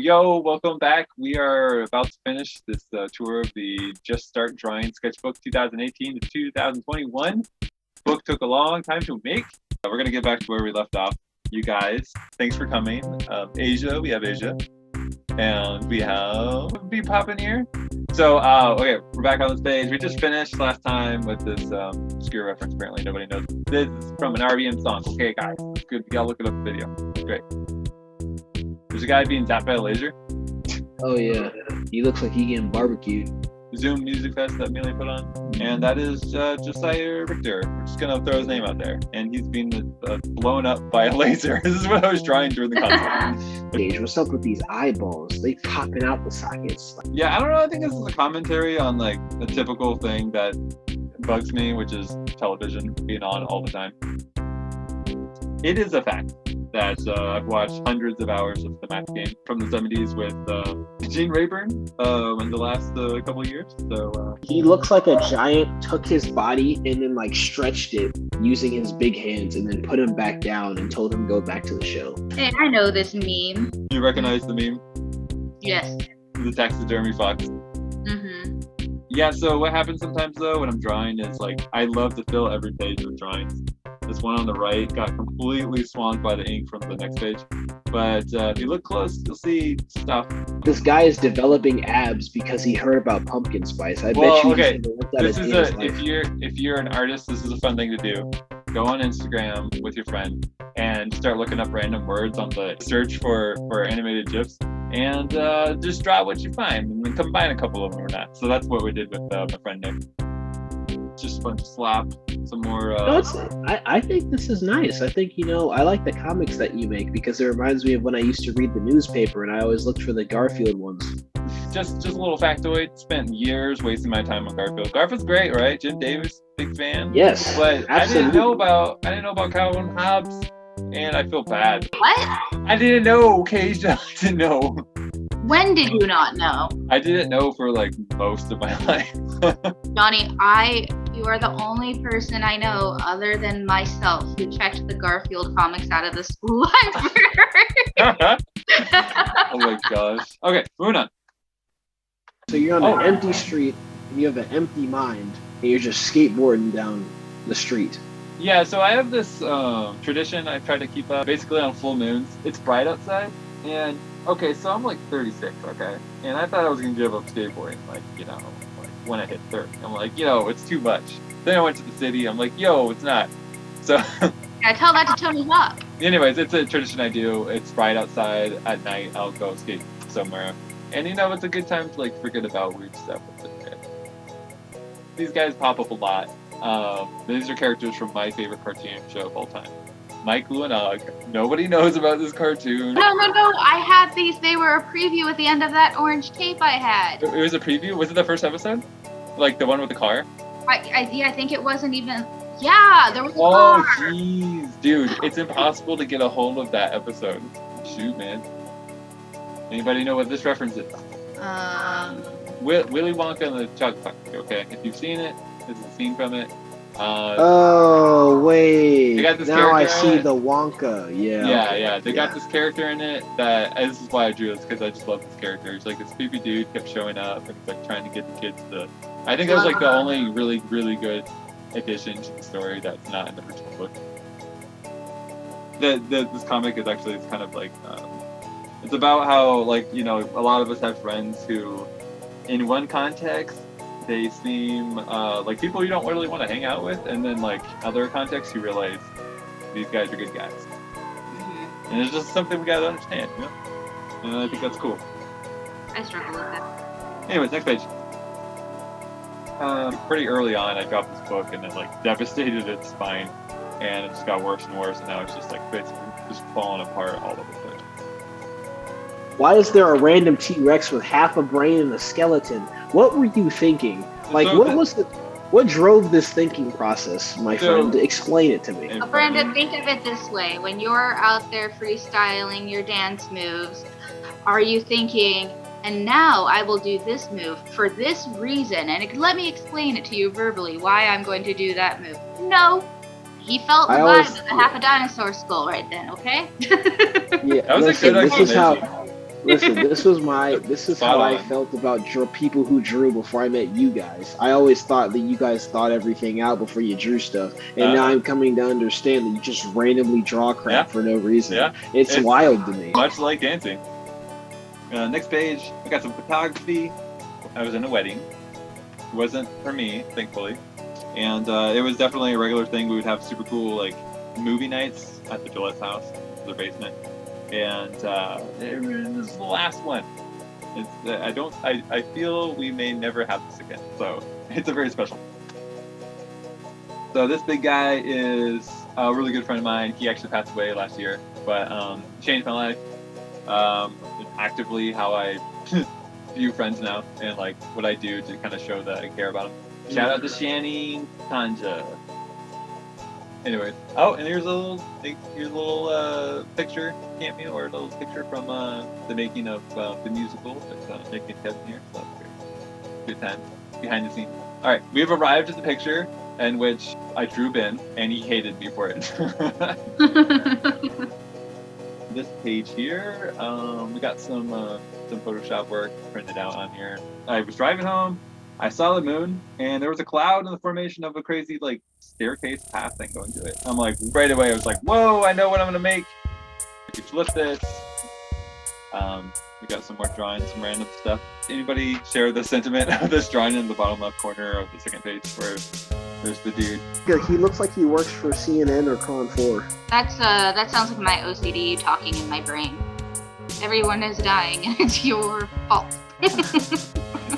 Yo, welcome back. We are about to finish this tour of the Just Start Drawing Sketchbook 2018 to 2021. Book took a long time to make. We're going to get back to where we left off. You guys, thanks for coming. Asia, we have Asia. And we have B Poppin here. So, okay, we're back on the stage. We just finished last time with this obscure reference. Apparently, nobody knows. This is from an RBM song. Okay, guys, it's good. You gotta look it up in the video. It's great. There's a guy being zapped by a laser. Oh yeah, he looks like he getting barbecued. Zoom Music Fest that Melee put on, and that is Josiah Richter. We're just gonna throw his name out there, and he's being blown up by a laser. This is what I was drawing during the concert. What's up with these eyeballs? They popping out the sockets. Yeah, I don't know. I think this is a commentary on like the typical thing that bugs me, which is television being on all the time. It is a fact that I've watched hundreds of hours of the math game from the 70s with Gene Rayburn in the last couple of years. So he looks like a giant took his body and then like stretched it using his big hands and then put him back down and told him to go back to the show. Hey, I know this meme. You recognize the meme? Yes. The taxidermy fox. Mm-hmm. Yeah, so what happens sometimes though when I'm drawing is like I love to fill every page with drawings. This one on the right got completely swamped by the ink from the next page. But if you look close, you'll see stuff. This guy is developing abs because he heard about pumpkin spice. I bet you. Okay. If you're an artist, this is a fun thing to do. Go on Instagram with your friend and start looking up random words on the search for animated GIFs, and just draw what you find, and then combine a couple of them or not. So that's what we did with my friend Nick. Just fun to slap some more. I think this is nice. I think, I like the comics that you make because it reminds me of when I used to read the newspaper and I always looked for the Garfield ones. Just a little factoid. Spent years wasting my time on Garfield. Garfield's great, right? Jim Davis, big fan. Yes, but absolutely. I didn't know about Calvin Hobbes, and I feel bad. What? I didn't know. Keisha, I didn't know. When did you not know? I didn't know for like most of my life. Johnny, you are the only person I know other than myself who checked the Garfield comics out of the school library. Oh my gosh. Okay, moving on. So you're on an empty street and you have an empty mind and you're just skateboarding down the street. Yeah, so I have this tradition I try to keep up basically on full moons. It's bright outside, and okay, so I'm like 36, okay? And I thought I was going to give up skateboarding, like when I hit 30. I'm like, it's too much. Then I went to the city. I'm like, it's not. So I tell that to Tony Hawk. Anyways, it's a tradition I do. It's bright outside at night. I'll go skate somewhere. And it's a good time to like forget about weird stuff. These guys pop up a lot. These are characters from my favorite cartoon show of all time. Mike, Lou, and Og. Nobody knows about this cartoon. No. I had these. They were a preview at the end of that orange tape I had. It was a preview? Was it the first episode? Like the one with the car? I think it wasn't even... Yeah, there was a car. Oh, jeez. Dude, it's impossible to get a hold of that episode. Shoot, man. Anybody know what this reference is? Willy Wonka and the Chocolate Factory, okay? If you've seen it, this is a scene from it. Oh wait! They got this now I see the Wonka. Yeah. Yeah. They got this character in it that this is why I drew this because I just love this character. It's like this creepy dude kept showing up and like trying to get the kids to. I think that was like the only really really good addition to the story that's not in the original book. This comic is actually it's kind of like it's about how like a lot of us have friends who, in one context, they seem like people you don't really want to hang out with, and then like other contexts you realize these guys are good guys. Mm-hmm. And it's just something we gotta understand, and I think that's cool. I struggle with that. Anyways, next page. Pretty early on, I dropped this book and it like devastated its spine, and it just got worse and worse, and now it's just like basically just falling apart all over the place. Why is there a random T-Rex with half a brain and a skeleton? What were you thinking? Like, what drove this thinking process, my friend? Explain it to me. Brandon, think of it this way. When you're out there freestyling your dance moves, are you thinking, and now I will do this move for this reason, and let me explain it to you verbally why I'm going to do that move? No. He felt the vibe of half a dinosaur skull right then, okay? Yeah, that was a good explanation. Listen, this is Spot how I on. felt about people who drew before I met you guys. I always thought that you guys thought everything out before you drew stuff, and now I'm coming to understand that you just randomly draw crap for no reason. Yeah. It's wild to me. Much like dancing. Next page, I got some photography. I was in a wedding. It wasn't for me, thankfully, and it was definitely a regular thing. We would have super cool like movie nights at the Gillette's house, their basement. And this is the last one. I feel we may never have this again. So it's a very special. So this big guy is a really good friend of mine. He actually passed away last year, but changed my life. Actively how I view friends now and like what I do to kind of show that I care about them. Shout out to Shani Tanja. Anyways, and here's a little picture cameo or a little picture from the making of the musical that Nick and Kevin here. So good time behind the scenes. All right, we have arrived at the picture in which I drew Ben, and he hated me for it. This page here, we got some Photoshop work printed out on here. I was driving home. I saw the moon, and there was a cloud in the formation of a crazy like staircase path thing going to it. I'm like, right away, I was like, whoa, I know what I'm gonna make. If you flip this, we got some more drawings, some random stuff. Anybody share the sentiment of this drawing in the bottom left corner of the second page where there's the dude? He looks like he works for CNN or Con 4. That sounds like my OCD talking in my brain. Everyone is dying, and it's your fault.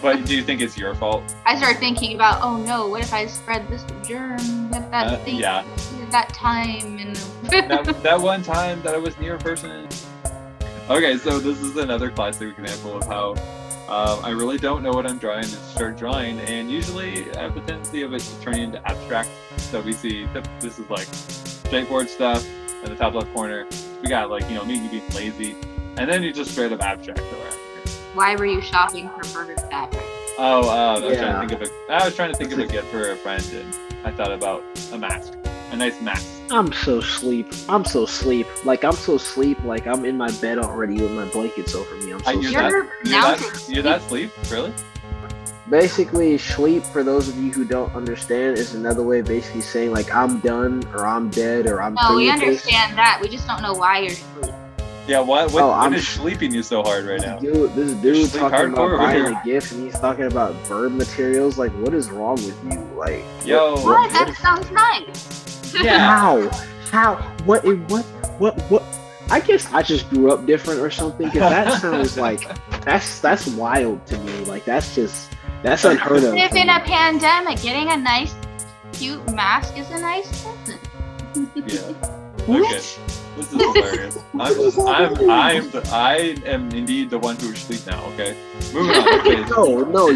But do you think it's your fault? I start thinking about, oh no, what if I spread this germ at that thing, that time, and that one time that I was near a person. Okay, so this is another classic example of how I really don't know what I'm drawing and start drawing, and usually I have the tendency of it to turn into abstract. So we see this is like straightforward stuff in the top left corner. We got like me being lazy, and then you just straight up abstract around. Why were you shopping for furtive fabric? I was trying to think of a gift for a friend, and I thought about a mask, a nice mask. I'm so sleep. Like I'm so sleep. Like I'm in my bed already with my blankets over me. You're that sleep, really? Basically, sleep, for those of you who don't understand, is another way of basically saying like I'm done or I'm dead or I'm. No, we understand that. We just don't know why you're asleep. Yeah, what is sleeping you so hard right now? This dude talking about buying a gift, and he's talking about bird materials. Like, what is wrong with you? Like, what? That sounds nice. Yeah. How? What? I guess I just grew up different or something. Because that sounds like that's wild to me. Like that's unheard of. If in a pandemic, getting a nice, cute mask is a nice present. Yeah. Okay. This is hilarious. I am indeed the one who sleeps now. Okay, moving on. No,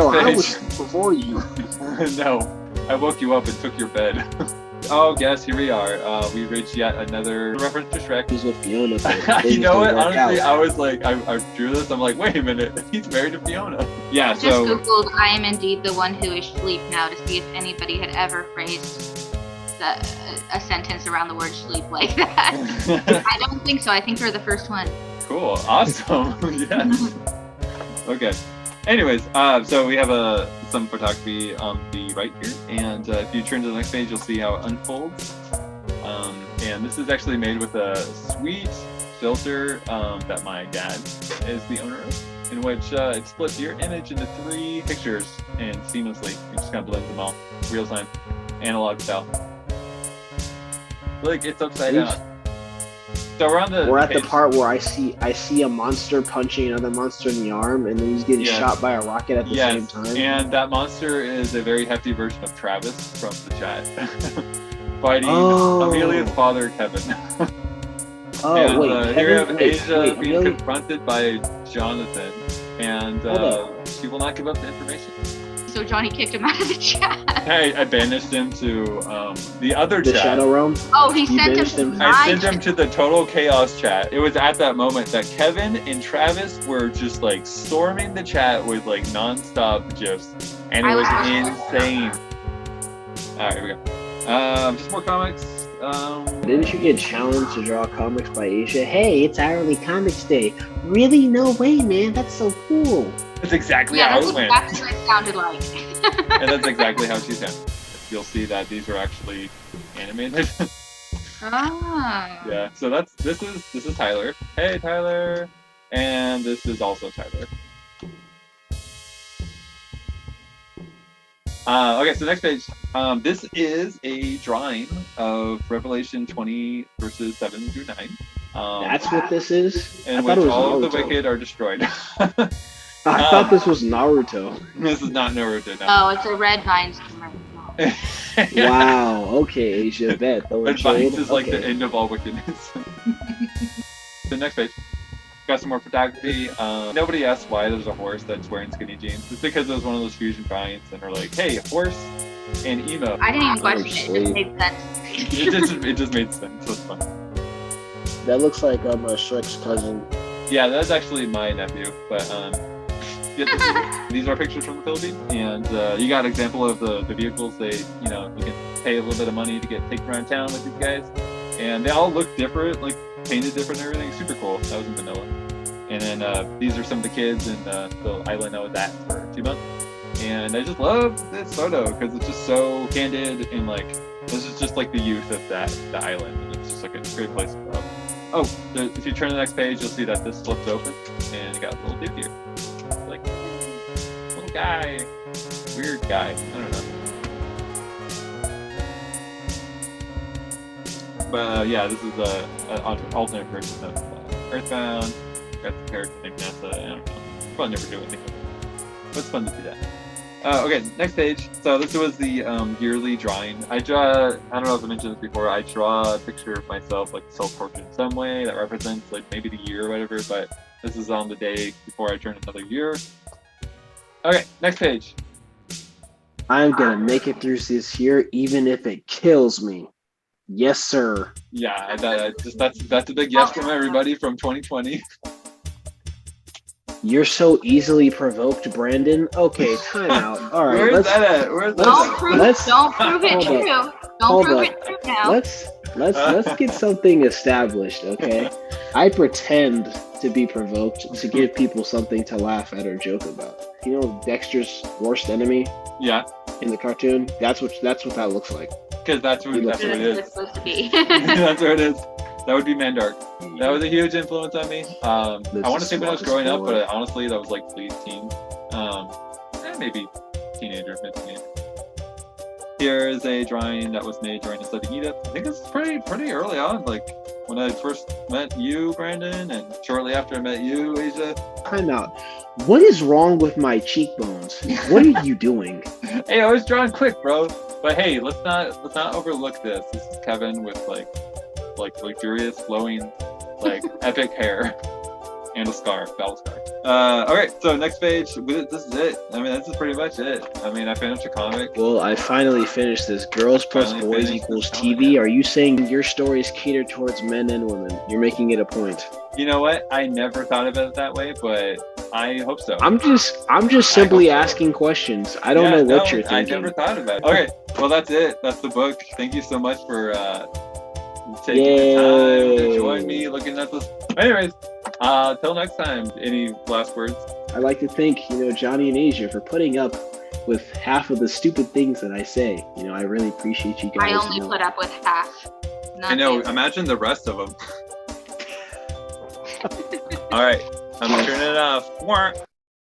I was before you. No, I woke you up and took your bed. Oh, guess here we are. We reached yet another reference to Shrek. He's with Fiona. You know what? Honestly, I was like, I drew this. I'm like, wait a minute, he's married to Fiona. Yeah. I just googled, I am indeed the one who is sleep now to see if anybody had ever phrased a sentence around the word sleep like that. I don't think so. I think you're the first one. Cool. Awesome. Yes. Okay. Anyways, so we have some photography on the right here, and if you turn to the next page, you'll see how it unfolds. And this is actually made with a sweet filter that my dad is the owner of, in which it splits your image into 3 pictures and seamlessly it just kind of blends them all, real time, analog style. Like it's upside down. So we're at the part where I see a monster punching another monster in the arm, and then he's getting shot by a rocket at the same time. And that monster is a very hefty version of Travis from the chat, fighting Amelia's father, Kevin. Here we have Asia being confronted by Jonathan, and she will not give up the information. So Johnny kicked him out of the chat. I banished him to the other chat. The Shadow Realm? Oh, he sent him to I sent him to the Total Chaos chat. It was at that moment that Kevin and Travis were just like storming the chat with like non-stop gifs. And it was insane. Alright, here we go. Just more comics. Didn't you get challenged to draw comics by Asia? Hey, it's Hourly Comics Day. Really? No way, man. That's so cool. That's exactly how it went. That's what it sounded like. And that's exactly how she sounded. You'll see that these are actually animated. Ah. Yeah. So this is Tyler. Hey, Tyler. And this is also Tyler. Okay, so next page. This is a drawing of Revelation 20 verses 7 through 9. That's what this is? In which all of the wicked are destroyed. I thought this was Naruto. This is not Naruto. No. Oh, it's a Red Vines commercial. Wow. Okay, Asia. Bet. Red Vines is like the end of all wickedness. The next page. Got some more photography. Nobody asked why there's a horse that's wearing skinny jeans. It's because it was one of those fusion drawings, and they're like, "Hey, horse and emo." I didn't even question it. It just made sense. it just made sense. So it's fun. That looks like Shrek's cousin. Yeah, that's actually my nephew. But yeah, these are pictures from the Philippines, and you got an example of the vehicles. You can pay a little bit of money to get taken around town with these guys, and they all look different, like painted different and everything. Super cool. That was in Manila. And then these are some of the kids in the island I was at for 2 months. And I just love this photo because it's just so candid and like this is just like the youth of the island. And it's just like a great place to grow up. Oh, if you turn to the next page, you'll see that this flips open and you got a little dude here. Like little guy, weird guy. I don't know. But yeah, this is an alternate version of Earthbound. Got the character named NASA. I don't know. Probably never do anything with it. But it's fun to do that. Okay, next page. So this was the yearly drawing. I don't know if I mentioned this before, I draw a picture of myself, like self-portrait in some way that represents like maybe the year or whatever, but this is on the day before I turn another year. Okay, next page. I'm gonna make it through this year even if it kills me. Yes, sir. Yeah, that's a big yes from everybody from 2020. You're so easily provoked, Brandon. Okay, time out. All right, Where's that at? Where's Don't prove it true. Don't prove it true now. Let's get something established, okay? I pretend to be provoked to give people something to laugh at or joke about. You know Dexter's worst enemy? Yeah. In the cartoon? That's what that looks like. Because that's what it is. It's supposed to be. That's what it is. That would be Mandark. That was a huge influence on me. I want to say when I was growing up, but honestly, that was like late teen. Maybe teenager, mid-teenager. Here is a drawing that was made during the study Edith. I think this is pretty early on, like when I first met you, Brandon, and shortly after I met you, Asia. Time out. What is wrong with my cheekbones? What are you doing? Hey, I was drawing quick, bro. But hey, let's not overlook this. This is Kevin with like luxurious, flowing, like epic hair and a scar, battle scar. Okay, so next page. This is it. I mean, this is pretty much it. I mean, I finished a comic. Well, I finally finished this. Girls plus boys equals TV. Are you saying your stories cater towards men and women? You're making it a point. You know what? I never thought of it that way, but I hope so. I'm just simply asking questions. I don't know what you're thinking. I never thought about it. Okay, well that's it. That's the book. Thank you so much for taking the time to join me looking at this. Anyways, till next time. Any last words? I'd like to thank Jonny and Asia for putting up with half of the stupid things that I say. I really appreciate you guys. I only put up with half. I know. Imagine the rest of them. All right, I'm turning it off.